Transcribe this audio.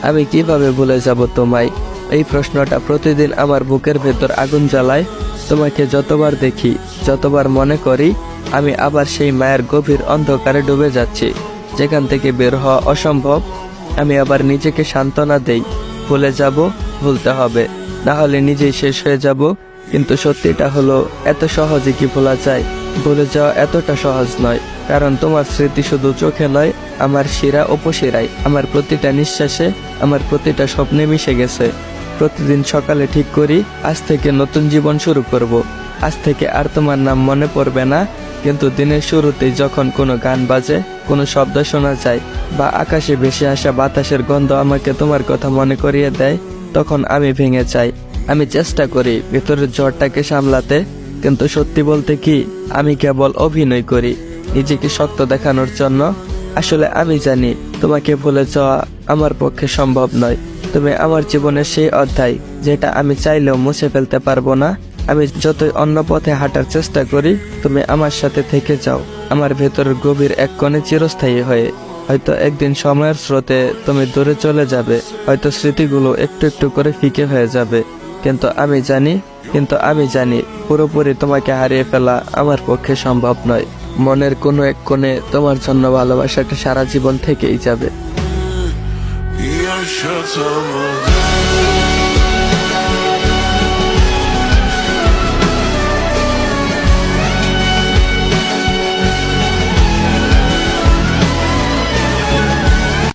আমি কিভাবে ভুলে যাব তোমায়? এই প্রশ্নটা প্রতিদিন আমার বুকের ভেতর আগুন জ্বালায়। তোমাকে যতবার দেখি, যতবার মনে করি, আমি আবার সেই মায়ের গভীর অন্ধকারে ডুবে যাচ্ছি, যেখান থেকে বের হওয়া অসম্ভব। আমি আবার নিজেকে সান্ত্বনা দেই, ভুলে যাব, ভুলতে হবে, না হলে নিজেই শেষ হয়ে যাব। কিন্তু সত্যিটা হলো, এত সহজে কি ভোলা যায়? ভুলে যাওয়া এতটা সহজ নয়, কারণ তোমার স্মৃতি শুধু চোখে নয়, আমার শিরা উপশিরায়, আমার প্রতিটা নিঃশ্বাসে, আমার প্রতিটা স্বপ্নে মিশে গেছে। প্রতিদিন সকালে ঠিক করি, আজ থেকে নতুন জীবন শুরু করব। আজ থেকে আর তোমার নাম মনে পড়বে না, কিন্তু দিনের শুরুতেই যখন কোনো গান বাজে, কোনো শব্দ শোনা যায়, বা আকাশে ভেসে আসা বাতাসের গন্ধ আমাকে তোমার কথা মনে করিয়ে দেয়, তখন আমি ভেঙে যাই। আমি চেষ্টা করি ভেতরের জ্বরটাকে সামলাতে, কিন্তু সত্যি বলতে কি, আমি কেবল অভিনয় করি নিজেকে শক্ত দেখানোর জন্য। আসলে আমি জানি তোমাকে ভুলে যাওয়া আমার পক্ষে সম্ভব নয়। তুমি আমার জীবনের সেই অধ্যায়, যেটা আমি চাইলেও মুছে ফেলতে পারবো না। আমি যতই অন্য পথে হাঁটার চেষ্টা করি, তুমি আমার সাথে থেকে যাও, আমার ভেতরের গভীর এক কোণে চিরস্থায়ী হয়ে। হয়তো একদিন সময়ের স্রোতে তুমি দূরে চলে যাবে, হয়তো স্মৃতিগুলো একটু একটু করে ফিকে হয়ে যাবে, কিন্তু আমি জানি পুরোপুরি তোমাকে হারিয়ে ফেলা আমার পক্ষে সম্ভব নয়। মনের কোনো এক কোণে তোমার জন্য ভালোবাসাটা সারা জীবন থেকেই যাবে।